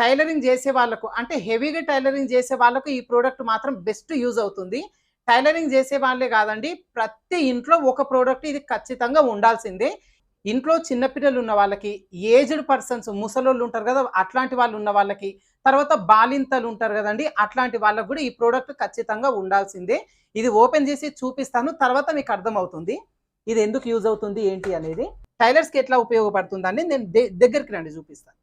Tailoring చేసే వాళ్ళకు అంటే హెవీగా టైలరింగ్ చేసే వాళ్ళకు ఈ ప్రోడక్ట్ మాత్రం బెస్ట్ యూజ్ అవుతుంది. టైలరింగ్ చేసే వాళ్ళే కాదండి, ప్రతి ఇంట్లో ఒక ప్రోడక్ట్ ఇది ఖచ్చితంగా ఉండాల్సిందే. ఇంట్లో చిన్న పిల్లలు ఉన్న వాళ్ళకి, ఏజ్డ్ పర్సన్స్ ముసలోళ్ళు ఉంటారు కదా, అట్లాంటి వాళ్ళు ఉన్న వాళ్ళకి, తర్వాత బాలింతలు ఉంటారు కదండి, అట్లాంటి వాళ్ళకు కూడా ఈ ప్రోడక్ట్ ఖచ్చితంగా ఉండాల్సిందే. ఇది ఓపెన్ చేసి చూపిస్తాను, తర్వాత మీకు అర్థమవుతుంది ఇది ఎందుకు యూజ్ అవుతుంది ఏంటి అనేది. టైలర్స్కి ఎట్లా ఉపయోగపడుతుందని నేను దగ్గరికి రండి చూపిస్తాను.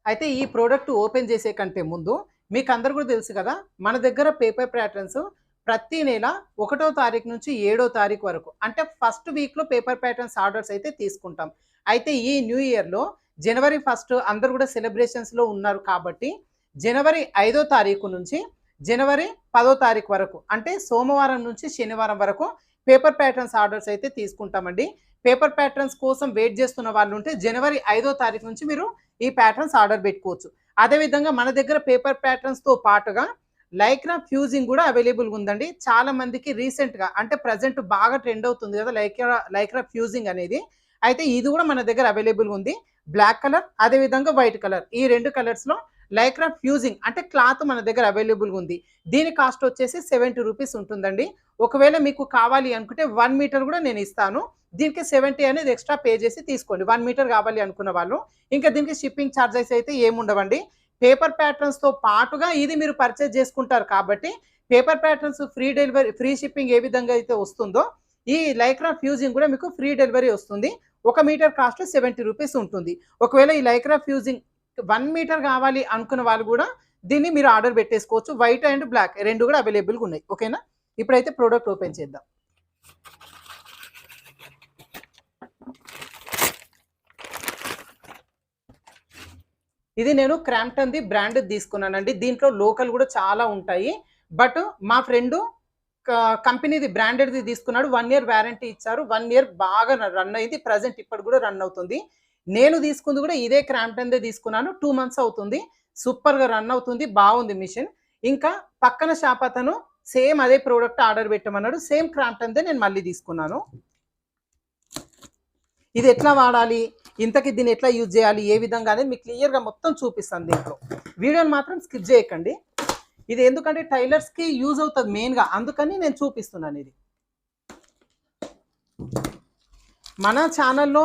అయితే ఈ ప్రోడక్ట్ ఓపెన్ చేసే కంటే ముందు మీకు అందరు కూడా తెలుసు కదా, మన దగ్గర పేపర్ ప్యాటర్న్స్ ప్రతి నెల 1వ తారీఖు నుంచి 7వ తారీఖు వరకు అంటే ఫస్ట్ వీక్లో పేపర్ ప్యాటర్న్స్ ఆర్డర్స్ అయితే తీసుకుంటాం. అయితే ఈ న్యూ ఇయర్లో జనవరి 1 అందరు కూడా సెలబ్రేషన్స్లో ఉన్నారు కాబట్టి జనవరి 5వ తారీఖు నుంచి జనవరి 10వ తారీఖు వరకు అంటే సోమవారం నుంచి శనివారం వరకు పేపర్ ప్యాటర్న్స్ ఆర్డర్స్ అయితే తీసుకుంటామండి. పేపర్ ప్యాటర్న్స్ కోసం వెయిట్ చేస్తున్న వాళ్ళు ఉంటే జనవరి 5వ తారీఖు నుంచి మీరు ఈ ప్యాటర్న్స్ ఆర్డర్ పెట్టుకోవచ్చు. అదేవిధంగా మన దగ్గర పేపర్ ప్యాటర్న్స్తో పాటుగా లైక్రా ఫ్యూజింగ్ కూడా అవైలబుల్గా ఉందండి. చాలా మందికి రీసెంట్గా అంటే ప్రజెంట్ బాగా ట్రెండ్ అవుతుంది కదా లైక్రా ఫ్యూజింగ్ అనేది. అయితే ఇది కూడా మన దగ్గర అవైలబుల్గా ఉంది. బ్లాక్ కలర్ అదేవిధంగా వైట్ కలర్ ఈ 2 కలర్స్లో లైక్రా ఫ్యూజింగ్ అంటే క్లాత్ మన దగ్గర అవైలబుల్గా ఉంది. దీని కాస్ట్ వచ్చేసి 70 రూపీస్ ఉంటుందండి. ఒకవేళ మీకు కావాలి అనుకుంటే 1 మీటర్ కూడా నేను ఇస్తాను. దీనికి 70 అనేది ఎక్స్ట్రా పే చేసి తీసుకోండి 1 మీటర్ కావాలి అనుకున్న వాళ్ళు. ఇంకా దీనికి షిప్పింగ్ ఛార్జెస్ అయితే ఏముండవండి. పేపర్ ప్యాటర్న్స్తో పాటుగా ఇది మీరు పర్చేజ్ చేసుకుంటారు కాబట్టి paper patterns free delivery free shipping ఏ విధంగా అయితే వస్తుందో ఈ లైక్రా ఫ్యూజింగ్ కూడా మీకు ఫ్రీ డెలివరీ వస్తుంది. 1 మీటర్ కాస్ట్ 70 రూపీస్ ఉంటుంది. ఒకవేళ ఈ లైక్రా ఫ్యూజింగ్ 1 మీటర్ కావాలి అనుకున్న వాళ్ళు కూడా దీన్ని మీరు ఆర్డర్ పెట్టేసుకోవచ్చు. వైట్ అండ్ బ్లాక్ 2 కూడా అవైలబుల్గా ఉన్నాయి. ఓకేనా, ఇప్పుడైతే ప్రోడక్ట్ ఓపెన్ చేద్దాం. ఇది నేను క్రాంప్టన్ది బ్రాండ్ తీసుకున్నానండి. దీంట్లో లోకల్ కూడా చాలా ఉంటాయి. బట్ మా ఫ్రెండ్ కంపెనీది బ్రాండెడ్ది తీసుకున్నాడు. 1 ఇయర్ వ్యారంటీ ఇచ్చారు. 1 ఇయర్ బాగా రన్ అయింది. ప్రజెంట్ ఇప్పుడు కూడా రన్ అవుతుంది. నేను తీసుకుంది కూడా ఇదే క్రాంప్టన్దే తీసుకున్నాను. 2 మంత్స్ అవుతుంది. సూపర్గా రన్ అవుతుంది. బాగుంది మిషన్. ఇంకా పక్కన షాప్ అతను సేమ్ అదే ప్రోడక్ట్ ఆర్డర్ పెట్టమన్నాడు. సేమ్ క్రాంప్టన్దే నేను మళ్ళీ తీసుకున్నాను. ఇది ఎట్లా వాడాలి, ఇంతకి దీన్ని ఎట్లా యూజ్ చేయాలి, ఏ విధంగా అనేది మీకు క్లియర్గా మొత్తం చూపిస్తాను. దీంట్లో వీడియోని మాత్రం స్కిప్ చేయకండి. ఇది ఎందుకంటే టైలర్స్కి యూజ్ అవుతుంది మెయిన్గా, అందుకని నేను చూపిస్తున్నాను. ఇది మన ఛానల్లో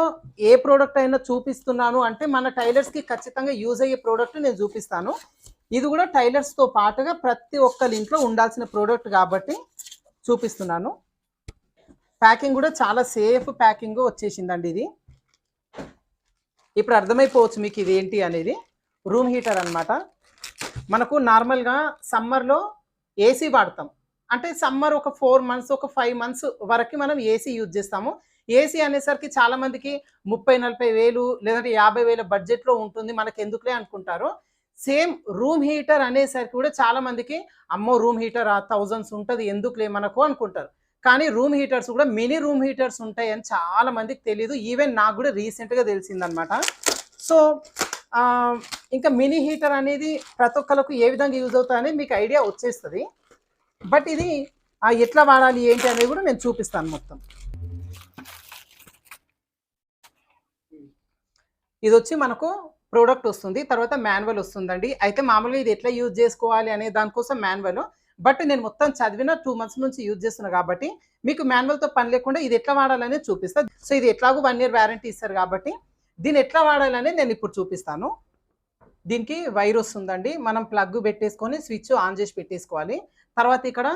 ఏ ప్రోడక్ట్ అయినా చూపిస్తున్నాను అంటే మన టైలర్స్కి ఖచ్చితంగా యూజ్ అయ్యే ప్రోడక్ట్ నేను చూపిస్తాను. ఇది కూడా టైలర్స్తో పాటుగా ప్రతి ఒక్కరి ఇంట్లో ఉండాల్సిన ప్రోడక్ట్ కాబట్టి చూపిస్తున్నాను. ప్యాకింగ్ కూడా చాలా సేఫ్ ప్యాకింగ్ వచ్చేసిందండి. ఇది ఇప్పుడు అర్థమైపోవచ్చు మీకు ఇది ఏంటి అనేది. రూమ్ హీటర్ అనమాట. మనకు నార్మల్గా సమ్మర్లో ఏసీ వాడతాం అంటే సమ్మర్ ఒక 4 మంత్స్ ఒక 5 మంత్స్ వరకు మనం ఏసీ యూజ్ చేస్తాము. ఏసీ అనేసరికి చాలామందికి 30-40 వేలు లేదంటే 50 వేల బడ్జెట్లో ఉంటుంది, మనకు ఎందుకులే అనుకుంటారు. సేమ్ రూమ్ హీటర్ అనేసరికి కూడా చాలామందికి అమ్మో రూమ్ హీటర్ 1000s ఉంటుంది ఎందుకులే మనకు అనుకుంటారు. కానీ రూమ్ హీటర్స్ కూడా మినీ రూమ్ హీటర్స్ ఉంటాయని చాలా మందికి తెలియదు. ఈవెన్ నాకు కూడా రీసెంట్గా తెలిసిందనమాట. సో ఇంకా మినీ హీటర్ అనేది ప్రతి ఒక్కరికి ఏ విధంగా యూజ్ అవుతుంది అనేది మీకు ఐడియా వచ్చేస్తుంది. బట్ ఇది ఎట్లా వాడాలి ఏంటి అనేది కూడా నేను చూపిస్తాను మొత్తం. ఇది వచ్చి మనకు ప్రోడక్ట్ వస్తుంది, తర్వాత మాన్యువల్ వస్తుందండి. అయితే మామూలుగా ఇది ఎట్లా యూజ్ చేసుకోవాలి అనే దానికోసం మాన్యువల్, బట్ నేను మొత్తం చదివిన 2 మంత్స్ నుంచి యూజ్ చేస్తున్నా కాబట్టి మీకు మాన్యువల్తో పని లేకుండా ఇది ఎట్లా వాడాలనేది చూపిస్తాను. సో ఇది ఎట్లాగో 1 ఇయర్ వ్యారంటీ ఇస్తారు కాబట్టి దీన్ని ఎట్లా వాడాలనేది నేను ఇప్పుడు చూపిస్తాను. దీనికి వైర్ వస్తుందండి, మనం ప్లగ్ పెట్టేసుకొని స్విచ్ ఆన్ చేసి పెట్టేసుకోవాలి. తర్వాత ఇక్కడ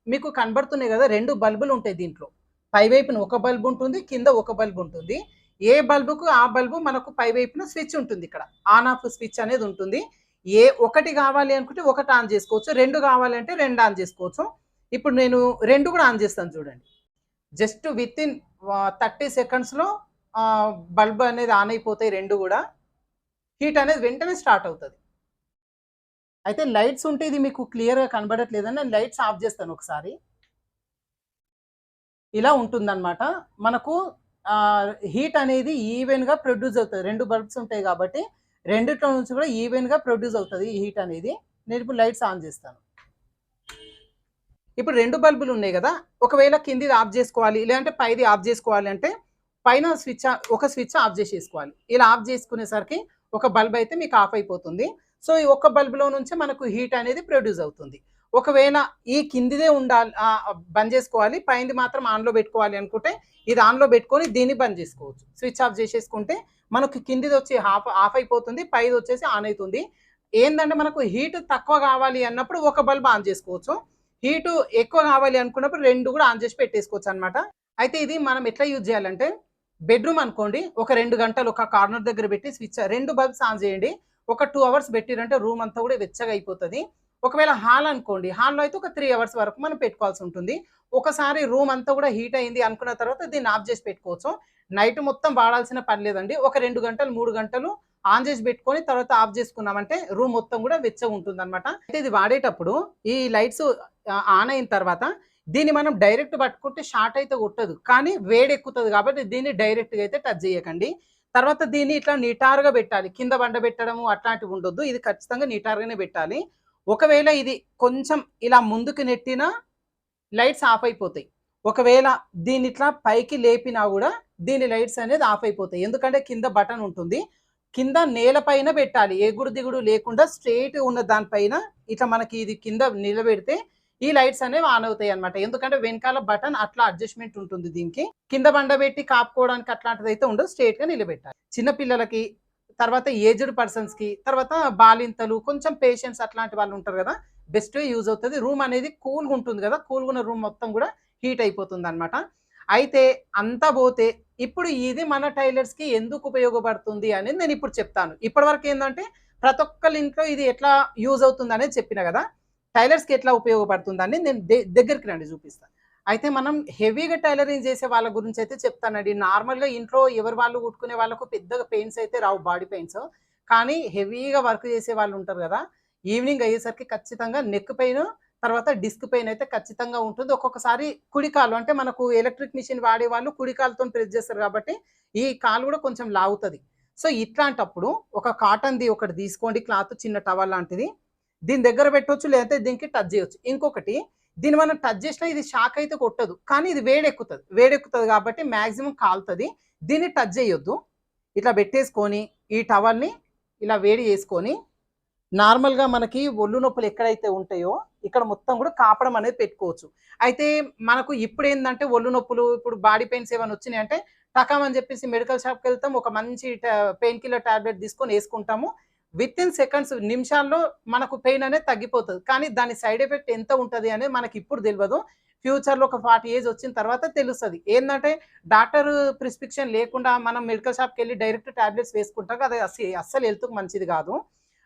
మీకు కనబడుతున్నాయి కదా 2 బల్బులు ఉంటాయి దీంట్లో. పైవైపున ఒక బల్బు ఉంటుంది, కింద ఒక బల్బు ఉంటుంది. ఏ బల్బుకు ఆ బల్బు మనకు పైవైపున స్విచ్ ఉంటుంది. ఇక్కడ ఆన్ ఆఫ్ స్విచ్ అనేది ఉంటుంది. ఒకటి కావాలి అనుకుంటే ఒకటి ఆన్ చేసుకోవచ్చు, 2 కావాలంటే 2 ఆన్ చేసుకోవచ్చు. ఇప్పుడు నేను 2 కూడా ఆన్ చేస్తాను చూడండి. జస్ట్ విత్ ఇన్ 30 సెకండ్స్లో బల్బ్ అనేది ఆన్ అయిపోతాయి. 2 కూడా హీట్ అనేది వెంటనే స్టార్ట్ అవుతుంది. అయితే లైట్స్ ఉంటే ఇది మీకు క్లియర్గా కనబడట్లేదని నేను లైట్స్ ఆఫ్ చేస్తాను ఒకసారి. ఇలా ఉంటుందన్నమాట. మనకు హీట్ అనేది ఈవెన్గా ప్రొడ్యూస్ అవుతుంది. 2 బల్బ్స్ ఉంటాయి కాబట్టి రెండిట్లో నుంచి కూడా ఈవెన్గా ప్రొడ్యూస్ అవుతుంది ఈ హీట్ అనేది. నేను ఇప్పుడు లైట్స్ ఆన్ చేస్తాను. ఇప్పుడు 2 బల్బులు ఉన్నాయి గదా! ఒకవేళ కిందిది ఆఫ్ జేసుకోవాలి, లేదంటే పైది ఆఫ్ జేసుకోవాలి అంటే పైన ఒక స్విచ్ ఆఫ్ జేసేసుకోవాలి. ఇలా ఆఫ్ జేసుకునేసరికి ఒక బల్బ్ అయితే మీకు ఆఫ్ అయిపోతుంది. సో, ఈ ఒక్క బల్బ్‌లో నుంచే మనకు హీట్ అనేది ప్రొడ్యూస్ అవుతుంది. ఒకవేళ ఈ కిందిదే బంద్ జేసుకోవాలి, పైనది మాత్రం ఆన్‌లో బెట్టుకోవాలి అనుకుంటే ఇది ఆన్‌లో బెట్టుకొని దీన్ని బంద్ జేసుకోవచ్చు. స్విచ్ ఆఫ్ జేసేసుకుంటే మనకు కిందిదొచ్చి ఆఫ్ అయిపోతుంది, పైదొచ్చేసి ఆన్ అయితుంది. ఏందంటే మనకు హీట్ తక్కువ గావాలి అన్నప్పుడు ఒక బల్బ్ ఆన్ జేసుకోవచ్చు. హీటు ఎక్కువ కావాలి అనుకున్నప్పుడు 2 కూడా ఆన్ చేసి పెట్టేసుకోవచ్చనమాట. అయితే ఇది మనం ఎట్లా యూజ్ చేయాలంటే, బెడ్‌రూమ్ అనుకోండి, ఒక 2 గంటలు ఒక కార్నర్ దగ్గర పెట్టి 2 బల్బ్స్ ఆన్ చేయండి. ఒక 2 అవర్స్ పెట్టిరంటే రూమ్ అంతా కూడా వెచ్చగా అయిపోతది. ఒకవేళ హాల్ అనుకోండి, హాల్‌లో అయితే ఒక 3 అవర్స్ వరకు మనం పెట్టుకోవాల్సి ఉంటుంది. ఒకసారి రూమ్ అంతా కూడా హీట్ అయింది అనుకున్న తర్వాత దీన్ని ఆఫ్ చేసి పెట్టుకోవచ్చు. నైట్ మొత్తం వాడాల్సిన పని లేదండి. ఒక 2 గంటలు, 3 గంటలు ఆన్ చేసి పెట్టుకొని తర్వాత ఆఫ్ చేసుకున్నామంటే రూమ్ మొత్తం కూడా వెచ్చగా ఉంటుందన్నమాట. అయితే ఇది వాడేటప్పుడు ఈ లైట్స్ ఆన్ అయిన తర్వాత దీన్ని మనం డైరెక్ట్ పట్టుకుంటే షార్ట్ అయితే కొట్టదు. కానీ వేడెక్కుతది కాబట్టి దీన్ని డైరెక్ట్‌గా అయితే టచ్ చేయకండి. తర్వాత దీన్ని ఇట్లా నిటారుగా పెట్టాలి. కింద బండబెట్టడము అట్లాంటివి ఉండొద్దు. ఇది ఖచ్చితంగా నిటారుగానే పెట్టాలి. ఒకవేళ ఇది కొంచెం ఇలా ముందుకు నెట్టినా లైట్స్ ఆఫ్ అయిపోతాయి. ఒకవేళ దీన్నిట్లా పైకి లేపినా గూడా దీని లైట్స్ అనేది ఆఫ్ అయిపోతాయి. ఎందుకంటే కింద బటన్ ఉంటుంది. కింద నేల పైన పెట్టాలి. ఎగుడు దిగుడు లేకుండా స్ట్రెయిట్‌గా ఉన్న దాని పైన ఇట్లా మనకి ఇది కింద నిలబెడితే ఈ లైట్స్ అనేవి ఆన్ అవుతాయన్నమాట. ఎందుకంటే వెనకాల బటన్ అట్లా అడ్జస్ట్‌మెంట్ ఉంటుంది దీనికి. కింద బండబెట్టి కాపుకోవడానికి అట్లాంటిదైతే ఉండదు. స్ట్రెయిట్‌గా నిలబెట్టాలి. చిన్న పిల్లలకి, తర్వాత ఏజ్డ్ పర్సన్స్‌కి, తర్వాత బాలింతలు, కొంచెం పేషెంట్స్ అట్లాంటి వాళ్ళు ఉంటారు గదా! బెస్ట్‌గా యూజ్ అవుతది. రూమ్ అనేది కూల్‌గా ఉంటుంది గదా! కూల్‌గా ఉన్న రూమ్ మొత్తం గూడా హీట్ అయిపోతుందన్నమాట. అయితే అంతా బోతే ఇప్పుడు ఇది మన టైలర్స్‌కి ఎందుకు ఉపయోగపడుతుంది అనేది నేనిప్పుడు చెప్తాను. ఇప్పటివరకు ఏందంటే ప్రతి ఒక్కళ్ళ ఇంట్లో ఇది ఎట్లా యూజ్ అవుతుందనేది చెప్పిన గదా! టైలర్స్‌కి ఎట్లా ఉపయోగపడుతుందని నేను దగ్గరికి రండి చూపిస్తా. అయితే మనం హెవీగా టైలరింగ్ చేసే వాళ్ళ గురించయితే చెప్తానండి. నార్మల్‌గా ఇంట్లో ఎవరి వాళ్ళు కుట్టుకునే వాళ్ళకు పెద్దగా పెయిన్స్ అయితే రావు, బాడీ పెయిన్స్. కానీ హెవీగా వర్క్ చేసే వాళ్ళు ఉంటారు గదా! ఈవినింగ్ అయ్యేసరికి ఖచ్చితంగా నెక్ పెయిన్, తర్వాత డిస్క్ పెయిన్ అయితే ఖచ్చితంగా ఉంటుంది. ఒక్కొక్కసారి కుడి కాలు అంటే మనకు ఎలక్ట్రిక్ మిషన్ వాడేవాళ్ళు కుడి కాలుతోని ప్రెస్ చేస్తారు కాబట్టి ఈ కాలు కూడా కొంచెం లాగుతది. సో, ఇట్లాంటప్పుడు ఒక కాటన్‌ది ఒకటి తీసుకోండి, క్లాత్ చిన్న టవల్ లాంటిది. దీని దగ్గర పెట్టొచ్చు, లేదంటే దీనికి టచ్ చేయొచ్చు. ఇంకొకటి, దీన్ని మనం టచ్ చేసినా ఇది షాక్ అయితే కొట్టదు. కానీ ఇది వేడెక్కుతది. వేడెక్కుతది కాబట్టి మాక్సిమం కాలుతది. దీన్ని టచ్ చేయొద్దు. ఇట్లా పెట్టేసుకొని ఈ టవల్‌ని ఇలా వేడి చేసుకొని నార్మల్‌గా మనకి ఒళ్ళు నొప్పులు ఎక్కడైతే ఉంటాయో, ఇక్కడ మొత్తం గూడా కాపడం అనేది పెట్టుకోవచ్చు. అయితే మనకు ఇప్పుడేందంటే ఒళ్ళు నొప్పులు, ఇప్పుడు బాడీ పెయిన్స్ ఏవన్నా వచ్చినాయంటే టకామని జెప్పేసి మెడికల్ షాప్‌కెళ్తాం. ఒక మంచి పెయిన్ కిల్లర్ టాబ్లెట్ తీసుకొని యేసుకుంటాము. వితిన్ సెకండ్స్, నిమిషాల్లో మనకు పెయిన్ అనేది తగ్గిపోతది. కానీ దాని సైడ్ ఎఫెక్ట్ ఎంత ఉంటది అనేది మనకిప్పుడు దెల్వదు. ఫ్యూచర్‌లో ఒక 40 ఏజ్ వచ్చిన తర్వాత తెలుస్తది. ఏందంటే డాక్టర్ ప్రిస్క్రిప్షన్ లేకుండా మనం మెడికల్ షాప్‌కెళ్ళి డైరెక్ట్ టాబ్లెట్స్ వేసుకుంటాం. అది అస్సలు హెల్త్‌కి మంచిది గాదు.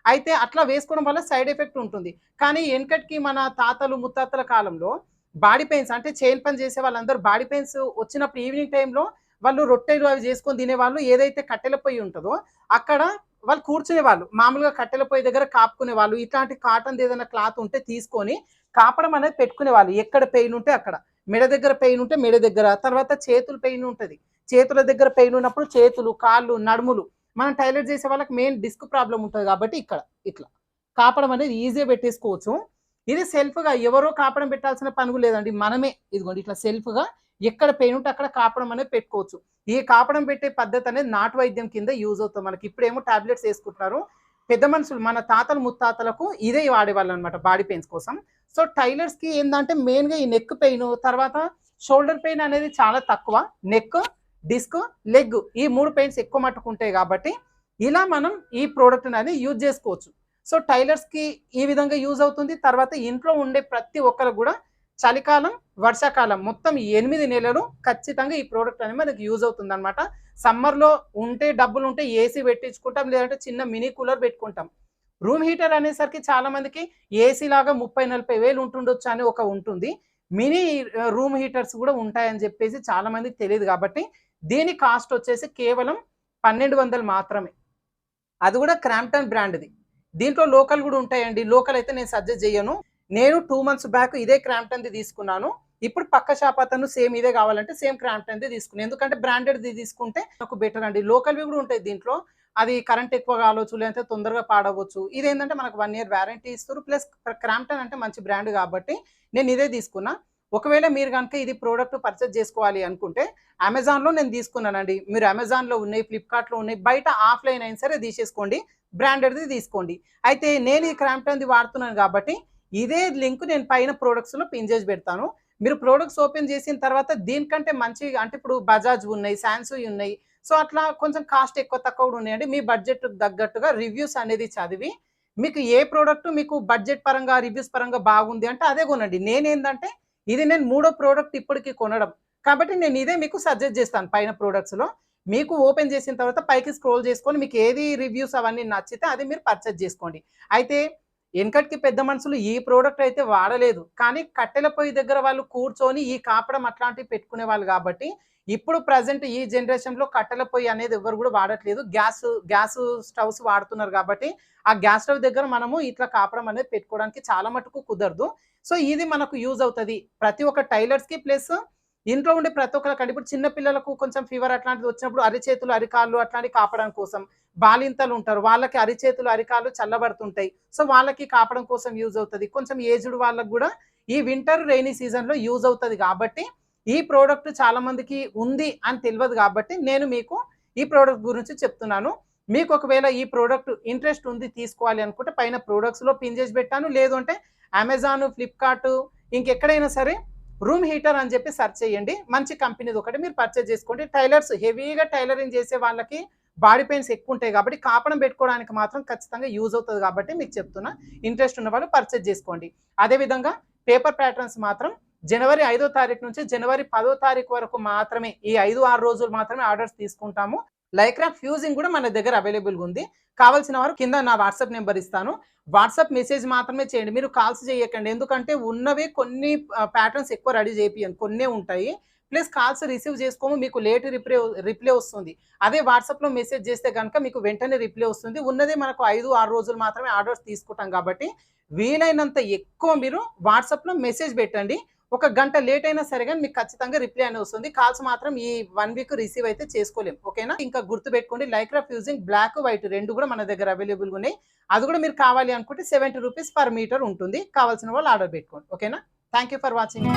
అయితే అట్లా వేసుకోవడం వల్ల సైడ్ ఎఫెక్ట్ ఉంటుంది. కానీ ఎనకటికి మన తాతలు, ముత్తాతల కాలంలో బాడీ పెయిన్స్ అంటే చేను పని చేసే వాళ్ళందరూ బాడీ పెయిన్స్ వచ్చినప్పుడు ఈవినింగ్ టైమ్‌లో వాళ్ళు రొట్టెలు అవి చేసుకొని తినేవాళ్ళు. ఏదైతే కట్టెల పొయ్యి ఉంటదో అక్కడ వాళ్ళు కూర్చునేవాళ్ళు. మామూలుగా కట్టెల పొయ్యి దగ్గర కాపుకునేవాళ్ళు. ఇట్లాంటి కాటన్‌ది ఏదైనా క్లాత్ ఉంటే తీసుకొని కాపడం అనేది పెట్టుకునేవాళ్ళు. ఎక్కడ పెయిన్ ఉంటే అక్కడ. మెడ దగ్గర పెయిన్ ఉంటే మెడ దగ్గర, తర్వాత చేతులు పెయిన్ ఉంటది. చేతుల దగ్గర పెయిన్ ఉన్నప్పుడు చేతులు, కాళ్ళు, నడుములు, మనం టైలర్ చేసే వాళ్ళకి మెయిన్ డిస్క్ ప్రాబ్లమ్ ఉంటది కాబట్టి ఇక్కడ ఇట్లా కాపడం అనేది ఈజీగా పెట్టేసుకోవచ్చు. ఇది సెల్ఫ్‌గా ఎవరో కాపడం పెట్టాల్సిన పని కూడా లేదండి. మనమే ఇదిగోండి ఇట్లా సెల్ఫ్‌గా ఎక్కడ పెయిన్ ఉంటే అక్కడ కాపడం అనేది పెట్టుకోవచ్చు. ఈ కాపడం పెట్టే పద్ధతి అనేది నాటు వైద్యం కింద యూజ్ అవుతుంది మనకి. ఇప్పుడేమో టాబ్లెట్స్ యేసుకుంటున్నారు. పెద్ద మనుషులు మన తాతలు, ముత్తాతలకు ఇదే వాడేవాళ్ళనమాట బాడీ పెయిన్స్ కోసం. సో, టైలర్స్‌కి ఏందంటే మెయిన్‌గా ఈ నెక్ పెయిన్, తర్వాత షోల్డర్ పెయిన్ అనేది చాలా తక్కువ. నెక్, డిస్క్, లెగ్ ఈ 3 పెయిన్స్ ఎక్కువ మట్టుకుంటాయి కాబట్టి ఇలా మనం ఈ ప్రొడక్ట్‌ననేది యూజ్ జేసుకోవచ్చు. సో, టైలర్స్‌కి ఈ విధంగా యూజ్ అవుతుంది. తర్వాత ఇంట్లో ఉండే ప్రతి ఒక్కరికి గూడా చలికాలం, వర్షాకాలం మొత్తం 8 నెలలు ఖచ్చితంగా ఈ ప్రొడక్ట్ అనేది మనకి యూజ్ అవుతుందనమాట. సమ్మర్‌లో ఉంటే డబ్బులుంటే ఏసీ పెట్టించుకుంటాం. లేదంటే చిన్న మినీ కూలర్ పెట్టుకుంటాం. రూమ్ హీటర్ అనేసరికి చాలా మందికి ఏసీ లాగా 30, 40 వేలు ఉంటుండొచ్చు అని ఒక ఉంటుంది. మినీ రూమ్ హీటర్స్ గూడా ఉంటాయని జెప్పేసి చాలా మందికి తెలీదు గాబట్టి దీని కాస్ట్ వచ్చేసి కేవలం 1200 మాత్రమే. అది గూడా క్రాంప్టన్ బ్రాండ్‌ది. దీంట్లో లోకల్ గూడా ఉంటాయండి. లోకల్ అయితే నేను సజెస్ట్ జెయ్యను. నేను 2 మంత్స్ బ్యాక్ ఇదే క్రాంప్టన్‌ది తీసుకున్నాను. ఇప్పుడు పక్క షాప్ అతను సేమ్ ఇదే గావాలంటే సేమ్ క్రాంప్టన్‌ది తీసుకున్నా. ఎందుకంటే బ్రాండెడ్‌ది తీసుకుంటే నాకు బెటర్ అండి. లోకల్‌వి గూడా ఉంటాయి దీంట్లో. అది కరెంట్ ఎక్కువ కావచ్చు, లేదంటే తొందరగా పాడవచ్చు. ఇదేంటంటే మనకు 1 ఇయర్ వారంటీ ఇస్తుర్రు. ప్లస్ క్రాంప్టన్ అంటే మంచి బ్రాండ్ కాబట్టి నేను ఇదే తీసుకున్నా. ఒకవేళ మీరు గనుక ఇది ప్రొడక్ట్ పర్చేజ్ చేసుకోవాలి అనుకుంటే అమెజాన్‌లో నేను తీసుకున్నానండి. మీరు అమెజాన్‌లో ఉన్నాయి, ఫ్లిప్‌కార్ట్‌లో ఉన్నాయి. బయట ఆఫ్‌లైన్ అయినా సరే తీసేసుకోండి. బ్రాండెడ్‌ది తీసుకోండి. అయితే నేను ఈ క్రాంప్టన్‌ది వాడుతున్నాను కాబట్టి ఇదే లింక్ నేను పైన ప్రొడక్ట్స్‌లో పిన్ చేసి పెడతాను. మీరు ప్రొడక్ట్స్ ఓపెన్ చేసిన తర్వాత దీనికంటే మంచి అంటే ఇప్పుడు బజాజ్ ఉన్నాయి, సామ్‌సంగ్ ఉన్నాయి. సో, అట్లా కొంచెం కాస్ట్ ఎక్కువ తక్కువ కూడా ఉన్నాయండి. మీ బడ్జెట్‌కి తగ్గట్టుగా రివ్యూస్ అనేది చదివి మీకు ఏ ప్రొడక్ట్ మీకు బడ్జెట్ పరంగా, రివ్యూస్ పరంగా బాగుంది అంటే అదే కొనండి. నేనేందంటే ఇది నేను మూడో ప్రొడక్ట్ ఇప్పటికి కొనడం. కాబట్టి నేను ఇదే మీకు సజెస్ట్ చేస్తాను పైన ప్రొడక్ట్స్‌లో. మీకు ఓపెన్ చేసిన తర్వాత పైకి స్క్రోల్ చేసుకొని మీకు ఏది రివ్యూస్ అవన్నీ నచ్చితే అది మీరు పర్చేజ్ చేసుకోండి. అయితే ఎనకటికి పెద్ద మనుషులు ఈ ప్రొడక్ట్ అయితే వాడలేదు. కానీ కట్టెల పొయ్యి దగ్గర వాళ్ళు కూర్చొని ఈ కాపడం అట్లాంటివి పెట్టుకునేవాళ్ళు కాబట్టి ఇప్పుడు ప్రెజెంట్ ఈ జనరేషన్‌లో కట్టెల పొయ్యి అనేది ఎవ్వరు గూడా వాడట్లేదు. గ్యాసు స్టవ్స్ వాడుతున్నారు గాబట్టి, ఆ గ్యాస్ స్టవ్ దగ్గర మనము ఇట్లా కాపడం అనేది పెట్టుకోవడానికి చాలా మటుకు కుదరదు. సో, ఇది మనకు యూజ్ అవుతది. ప్రతి ఒక్క టైలర్స్‌కి ప్లస్ ఇంట్లో ఉండే ప్రతి ఒక్కళ్ళకండి. ఇప్పుడు చిన్న పిల్లలకు కొంచెం ఫీవర్ అట్లాంటిది వచ్చినప్పుడు అరిచేతులు, అరికాళ్ళు అట్లాంటివి కాపడం కోసం బాలింతలుంటారు. వాళ్ళకి అరిచేతులు, అరికాళ్ళు చల్లబడుతుంటాయి. సో, వాళ్ళకి కాపడం కోసం యూజ్ అవుతది. కొంచెం ఏజ్డ్ వాళ్ళకి గూడా ఈ వింటర్, రెయినీ సీజన్‌లో యూజ్ అవుతది గాబట్టి ఈ ప్రొడక్ట్ చాలా మందికి ఉంది అని తెలవదు కాబట్టి నేను మీకు ఈ ప్రొడక్ట్ గురించి చెప్తున్నాను. మీకు ఒకవేళ ఈ ప్రొడక్ట్ ఇంట్రెస్ట్ ఉంది తీసుకోవాలి అనుకుంటే పైన ప్రొడక్ట్స్‌లో పిన్ చేసి పెట్టాను. లేదు అంటే అమెజాన్, ఫ్లిప్‌కార్ట్ ఇంకెక్కడైనా సరే రూమ్ హీటర్ అని చెప్పి సెర్చ్ చేయండి. మంచి కంపెనీది ఒకటి మీరు పర్చేజ్ చేసుకోండి. టైలర్స్ హెవీగా టైలరింగ్ చేసే వాళ్ళకి బాడీ పెయిన్స్ ఎక్కువ ఉంటాయి కాబట్టి కాపడం పెట్టుకోవడానికి మాత్రం ఖచ్చితంగా యూజ్ అవుతది కాబట్టి మీకు చెప్తున్నా. ఇంట్రెస్ట్ ఉన్న వాళ్ళు పర్చేజ్ చేసుకోండి. అదే విధంగా పేపర్ ప్యాటర్న్స్ మాత్రం జనవరి 5వ తారీఖు నుంచి జనవరి 10వ తారీఖు వరకు మాత్రమే ఈ 5, 6 రోజులు మాత్రమే ఆర్డర్స్ తీసుకుంటాము. లైక్రా ఫ్యూజింగ్ కూడా మన దగ్గర అవైలబుల్‌గా ఉంది. కావాల్సిన వారు కింద నా వాట్సాప్ నంబర్ ఇస్తాను. వాట్సాప్ మెసేజ్ మాత్రమే చేయండి. మీరు కాల్స్ చేయకండి. ఎందుకంటే ఉన్నవే కొన్ని ప్యాటర్న్స్ ఎక్కువ రెడీ చేపియను. కొన్నే ఉంటాయి. ప్లస్ కాల్స్ రిసీవ్ చేసుకోము. మీకు లేట్ రిప్లై వస్తుంది. అదే వాట్సాప్‌లో మెసేజ్ చేస్తే గనుక మీకు వెంటనే రిప్లై వస్తుంది. ఉన్నదే మనకు 5, 6 రోజులు మాత్రమే ఆర్డర్స్ తీసుకుంటాం కాబట్టి వీలైనంత ఎక్కువ మీరు వాట్సాప్‌లో మెసేజ్ పెట్టండి. ఒక గంట లేట్ అయినా సరే గాని మీకు ఖచ్చితంగా రిప్లై అనేది వస్తుంది. కాల్స్ మాత్రం ఈ 1 వీక్ రిసీవ్ అయితే చేసుకోలేం. ఓకేనా? ఇంకా గుర్తుపెట్టుకోండి లైక్రా ఫ్యూజింగ్ బ్లాక్, వైట్ 2 కూడా మన దగ్గర అవైలబుల్‌గా ఉన్నాయి. అది కూడా మీరు కావాలి అనుకుంటే రూ. 70 పర్ మీటర్ ఉంటుంది. కావాల్సిన వాళ్ళు ఆర్డర్ పెట్టుకోండి. ఓకేనా? Thank you for watching.